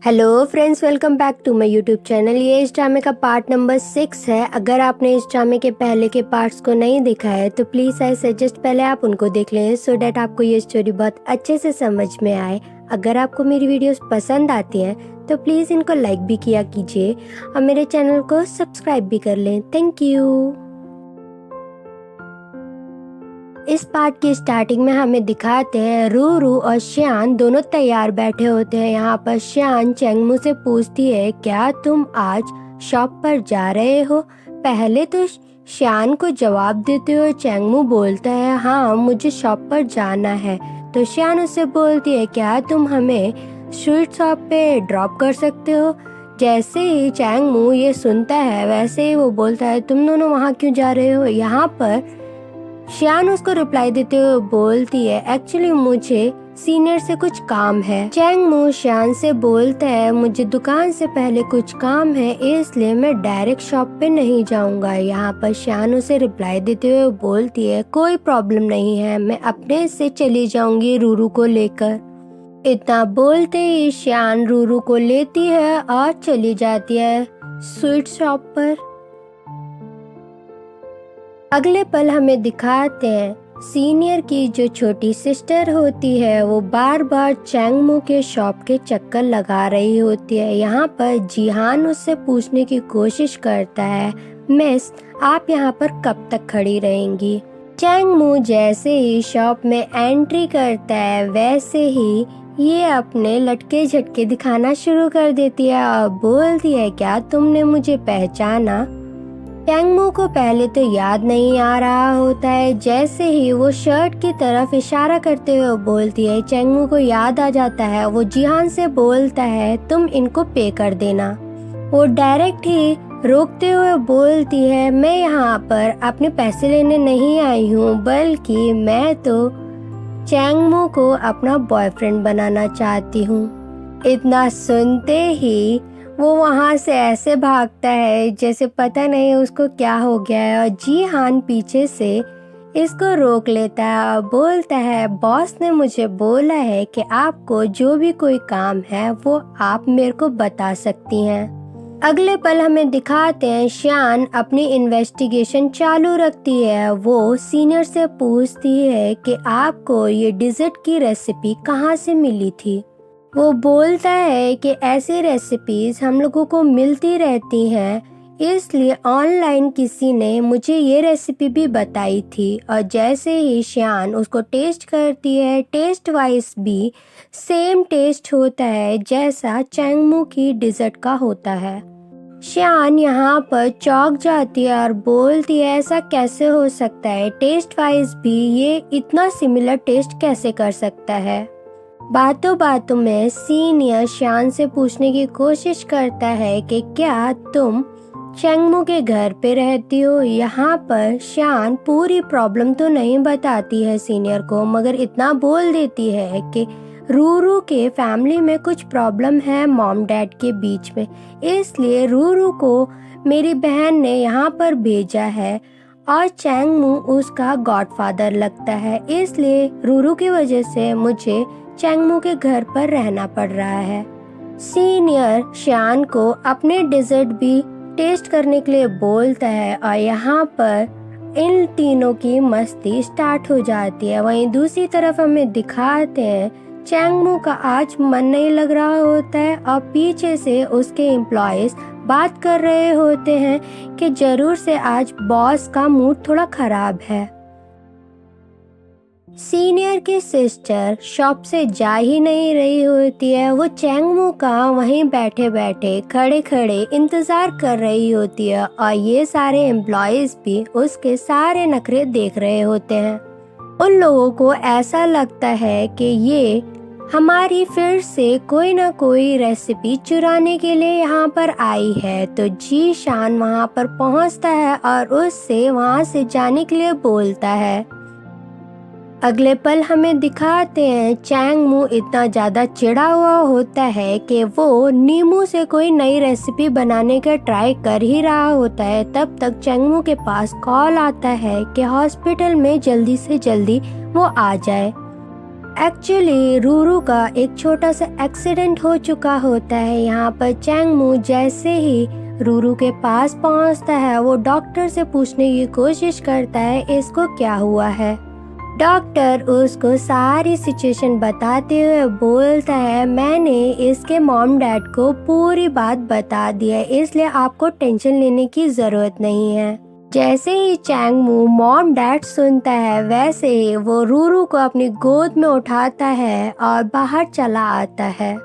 Hello friends, welcome back to my YouTube channel. ये इस ड्रामे का पार्ट नंबर 6 है। अगर आपने इस ड्रामे के पहले के पार्ट्स को नहीं देखा है तो प्लीज़ आई सजेस्ट पहले आप उनको देख लें सो डैट आपको ये स्टोरी बहुत अच्छे से समझ में आए। अगर आपको मेरी वीडियोस पसंद आती हैं तो प्लीज़ इनको लाइक भी किया कीजिए और मेरे चैनल को सब्सक्राइब भी कर लें। Thank you. इस पार्ट की स्टार्टिंग में हमें दिखाते हैं रूरू और श्यान दोनों तैयार बैठे होते हैं। यहाँ पर श्यान चेंगमू से पूछती है, क्या तुम आज शॉप पर जा रहे हो? पहले तो श्यान को जवाब देते हुए चेंगमू बोलता है, हाँ मुझे शॉप पर जाना है। तो श्यान उससे बोलती है, क्या तुम हमें स्वीट शॉप पे ड्रॉप कर सकते हो? जैसे ही चेंगमू ये सुनता है वैसे ही वो बोलता है, तुम दोनों वहाँ क्यों जा रहे हो? यहाँ पर श्यान उसको रिप्लाई देते हुए बोलती है, एक्चुअली मुझे सीनियर से कुछ काम है। चेंगमू श्यान से बोलता है, मुझे दुकान से पहले कुछ काम है इसलिए मैं डायरेक्ट शॉप पे नहीं जाऊंगा। यहाँ पर श्यान उसे रिप्लाई देते हुए बोलती है, कोई प्रॉब्लम नहीं है, मैं अपने से चली जाऊंगी रूरू को लेकर। इतना बोलते ही श्यान रूरू को लेती है और चली जाती है स्वीट शॉप पर। अगले पल हमें दिखाते हैं सीनियर की जो छोटी सिस्टर होती है वो बार बार चेंगमू के शॉप के चक्कर लगा रही होती है। यहाँ पर जिहान उससे पूछने की कोशिश करता है, मिस आप यहाँ पर कब तक खड़ी रहेंगी? चेंगमू जैसे ही शॉप में एंट्री करता है वैसे ही ये अपने लटके झटके दिखाना शुरू कर देती है और बोलती है, क्या तुमने मुझे पहचाना? चेंगमू को पहले तो याद नहीं आ रहा होता है। जैसे ही वो शर्ट की तरफ इशारा करते हुए बोलती है, चेंगमू को याद आ जाता है। वो जिहान से बोलता है, तुम इनको पे कर देना। वो डायरेक्ट ही रोकते हुए बोलती है, मैं यहाँ पर अपने पैसे लेने नहीं आई हूँ बल्कि मैं तो चेंगमू को अपना बॉयफ्रेंड बनाना चाहती हूँ। इतना सुनते ही वो वहाँ से ऐसे भागता है जैसे पता नहीं उसको क्या हो गया है और जिहान पीछे से इसको रोक लेता है और बोलता है, बॉस ने मुझे बोला है कि आपको जो भी कोई काम है वो आप मेरे को बता सकती हैं। अगले पल हमें दिखाते हैं श्यान अपनी इन्वेस्टिगेशन चालू रखती है। वो सीनियर से पूछती है कि आपको ये डिजर्ट की रेसिपी कहाँ से मिली थी? वो बोलता है कि ऐसी रेसिपीज हम लोगों को मिलती रहती हैं, इसलिए ऑनलाइन किसी ने मुझे ये रेसिपी भी बताई थी। और जैसे ही श्यान उसको टेस्ट करती है, टेस्ट वाइज भी सेम टेस्ट होता है जैसा चेंगमू की डिजर्ट का होता है। श्यान यहाँ पर चौंक जाती है और बोलती है, ऐसा कैसे हो सकता है? टेस्ट वाइज भी ये इतना सिमिलर टेस्ट कैसे कर सकता है? बातों बातों में सीनियर श्यान से पूछने की कोशिश करता है कि क्या तुम चेंगमू के घर पे रहती हो? यहाँ पर श्यान पूरी प्रॉब्लम तो नहीं बताती है सीनियर को, मगर इतना बोल देती है कि रूरू के फैमिली में कुछ प्रॉब्लम है मॉम डैड के बीच में, इसलिए रूरू को मेरी बहन ने यहाँ पर भेजा है और चेंगमू उसका गॉडफादर लगता है, इसलिए रूरू की वजह से मुझे चेंगमू के घर पर रहना पड़ रहा है। सीनियर श्यान को अपने डिजर्ट भी टेस्ट करने के लिए बोलता है और यहाँ पर इन तीनों की मस्ती स्टार्ट हो जाती है। वहीं दूसरी तरफ हमें दिखाते हैं चेंगमू का आज मन नहीं लग रहा होता है और पीछे से उसके एम्प्लॉयज बात कर रहे होते हैं कि जरूर से आज बॉस का मूड थोड़ा खराब है। सीनियर की सिस्टर शॉप से जा ही नहीं रही होती है। वो चेंगमू का वहीं बैठे बैठे खड़े खड़े इंतजार कर रही होती है और ये सारे एम्प्लॉयज भी उसके सारे नखरे देख रहे होते हैं। उन लोगों को ऐसा लगता है कि ये हमारी फिर से कोई ना कोई रेसिपी चुराने के लिए यहाँ पर आई है। तो जी शान वहाँ पर पहुँचता है और उससे वहाँ से जाने के लिए बोलता है। अगले पल हमें दिखाते हैं चेंगमू इतना ज़्यादा चिढ़ा हुआ होता है कि वो नींबू से कोई नई रेसिपी बनाने का ट्राई कर ही रहा होता है। तब तक चेंगमू के पास कॉल आता है कि हॉस्पिटल में जल्दी से जल्दी वो आ जाए। एक्चुअली रूरू का एक छोटा सा एक्सीडेंट हो चुका होता है। यहाँ पर चैंगमू जैसे ही रूरू के पास पहुँचता है वो डॉक्टर से पूछने की कोशिश करता है इसको क्या हुआ है। डॉक्टर उसको सारी सिचुएशन बताते हुए बोलता है मैंने इसके मॉम डैड को पूरी बात बता दिया है, इसलिए आपको टेंशन लेने की जरूरत नहीं है। जैसे ही चैंगमू मॉम डैड सुनता है वैसे ही वो रूरू को अपनी गोद में उठाता है और बाहर चला आता है।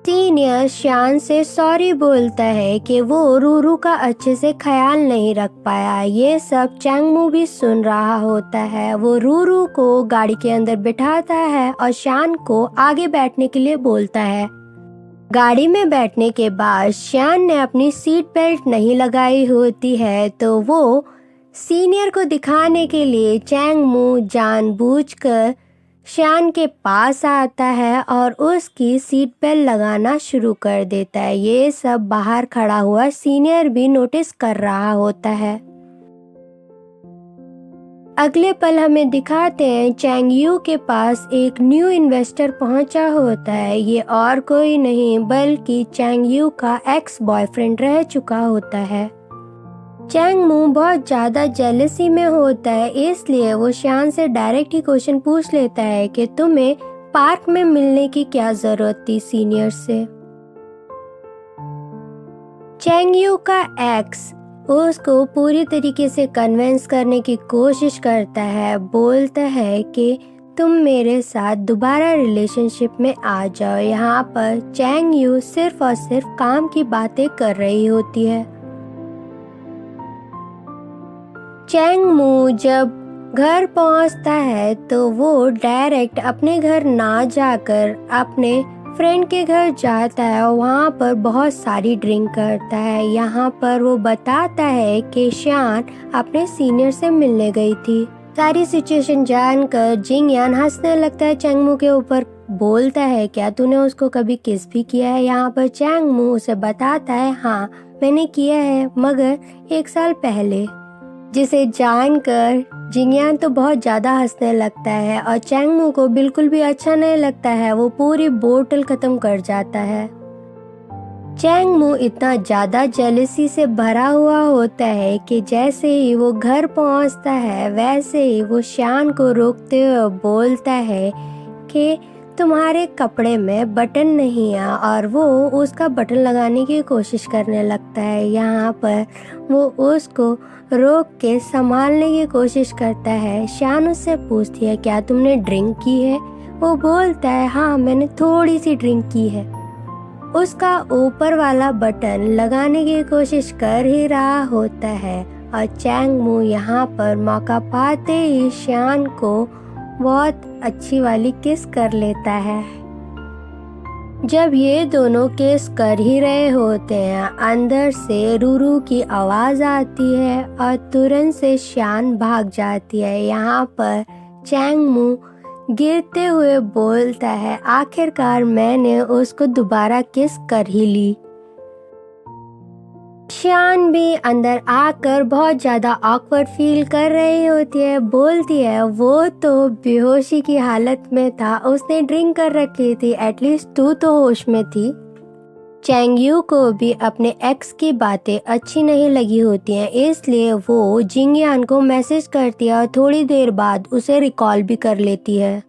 सीनियर शान से सॉरी बोलता है कि वो रूरू का अच्छे से ख्याल नहीं रख पाया। ये सब चैंगमू भी सुन रहा होता है। वो रूरू को गाड़ी के अंदर बिठाता है और शान को आगे बैठने के लिए बोलता है। गाड़ी में बैठने के बाद शान ने अपनी सीट बेल्ट नहीं लगाई होती है तो वो सीनियर को दिखाने के लिए चैंगमू जानबूझकर शान के पास आता है और उसकी सीट बेल्ट लगाना शुरू कर देता है। ये सब बाहर खड़ा हुआ सीनियर भी नोटिस कर रहा होता है। अगले पल हमें दिखाते हैं चैंग यू के पास एक न्यू इन्वेस्टर पहुंचा होता है। ये और कोई नहीं बल्कि चैंग यू का एक्स बॉयफ्रेंड रह चुका होता है। चैंगमू बहुत ज्यादा जेलसी में होता है, इसलिए वो शान से डायरेक्ट ही क्वेश्चन पूछ लेता है कि तुम्हें पार्क में मिलने की क्या जरूरत थी सीनियर से। चैंग यू का एक्स उसको पूरी तरीके से कन्विंस करने की कोशिश करता है, बोलता है कि तुम मेरे साथ दोबारा रिलेशनशिप में आ जाओ। यहाँ पर चैंग यू सिर्फ और सिर्फ काम की बातें कर रही होती है। चैंगमू जब घर पहुंचता है तो वो डायरेक्ट अपने घर ना जाकर अपने फ्रेंड के घर जाता है और वहाँ पर बहुत सारी ड्रिंक करता है। यहाँ पर वो बताता है कि शान अपने सीनियर से मिलने गई थी। सारी सिचुएशन जानकर जिंगयान हंसने लगता है चैंगमू के ऊपर, बोलता है क्या तूने उसको कभी किस भी किया है। यहाँ पर चैंगमू उसे बताता है हाँ मैंने किया है मगर 1 साल पहले, जिसे जानकर जिंगयान तो बहुत ज्यादा हंसने लगता है और चैंगमू को बिल्कुल भी अच्छा नहीं लगता है। वो पूरी बोतल खत्म कर जाता है। चैंगमू इतना ज्यादा जेलसी से भरा हुआ होता है कि जैसे ही वो घर पहुंचता है वैसे ही वो शान को रोकते हुए बोलता है कि तुम्हारे कपड़े में बटन नहीं है और वो उसका बटन लगाने की कोशिश करने लगता है। यहाँ पर वो उसको रोक के संभालने की कोशिश करता है। शान उससे पूछती है क्या तुमने ड्रिंक की है। वो बोलता है हाँ मैंने थोड़ी सी ड्रिंक की है। उसका ऊपर वाला बटन लगाने की कोशिश कर ही रहा होता है और चैंगमू यहाँ पर मौका पाते ही शान को बहुत अच्छी वाली किस कर लेता है। जब ये दोनों किस कर ही रहे होते हैं अंदर से रूरू की आवाज आती है और तुरंत से शान भाग जाती है। यहाँ पर चैंगमू गिरते हुए बोलता है आखिरकार मैंने उसको दोबारा किस कर ही ली। शान भी अंदर आकर बहुत ज्यादा ऑकवर्ड फील कर रही होती है, बोलती है वो तो बेहोशी की हालत में था, उसने ड्रिंक कर रखी थी, एटलीस्ट तू तो होश में थी। चैंग यू को भी अपने एक्स की बातें अच्छी नहीं लगी होती हैं, इसलिए वो जिंगयान को मैसेज करती है और थोड़ी देर बाद उसे रिकॉल भी कर लेती है।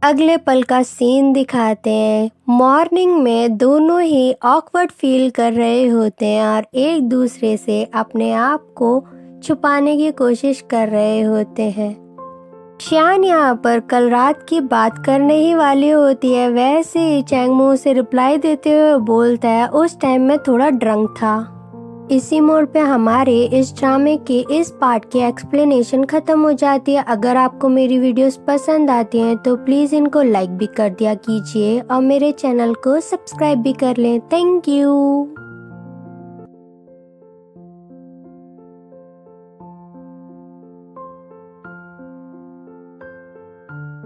अगले पल का सीन दिखाते हैं। मॉर्निंग में दोनों ही ऑकवर्ड फील कर रहे होते हैं और एक दूसरे से अपने आप को छुपाने की कोशिश कर रहे होते हैं। शान यहाँ पर कल रात की बात करने ही वाली होती है, वैसे ही चैंगमू से रिप्लाई देते हुए बोलता है उस टाइम में थोड़ा ड्रंक था। इसी मोड़ पे हमारे इस ड्रामे के इस पार्ट की एक्सप्लेनेशन खत्म हो जाती है। अगर आपको मेरी वीडियोस पसंद आती हैं तो प्लीज़ इनको लाइक भी कर दिया कीजिए और मेरे चैनल को सब्सक्राइब भी कर लें। Thank you.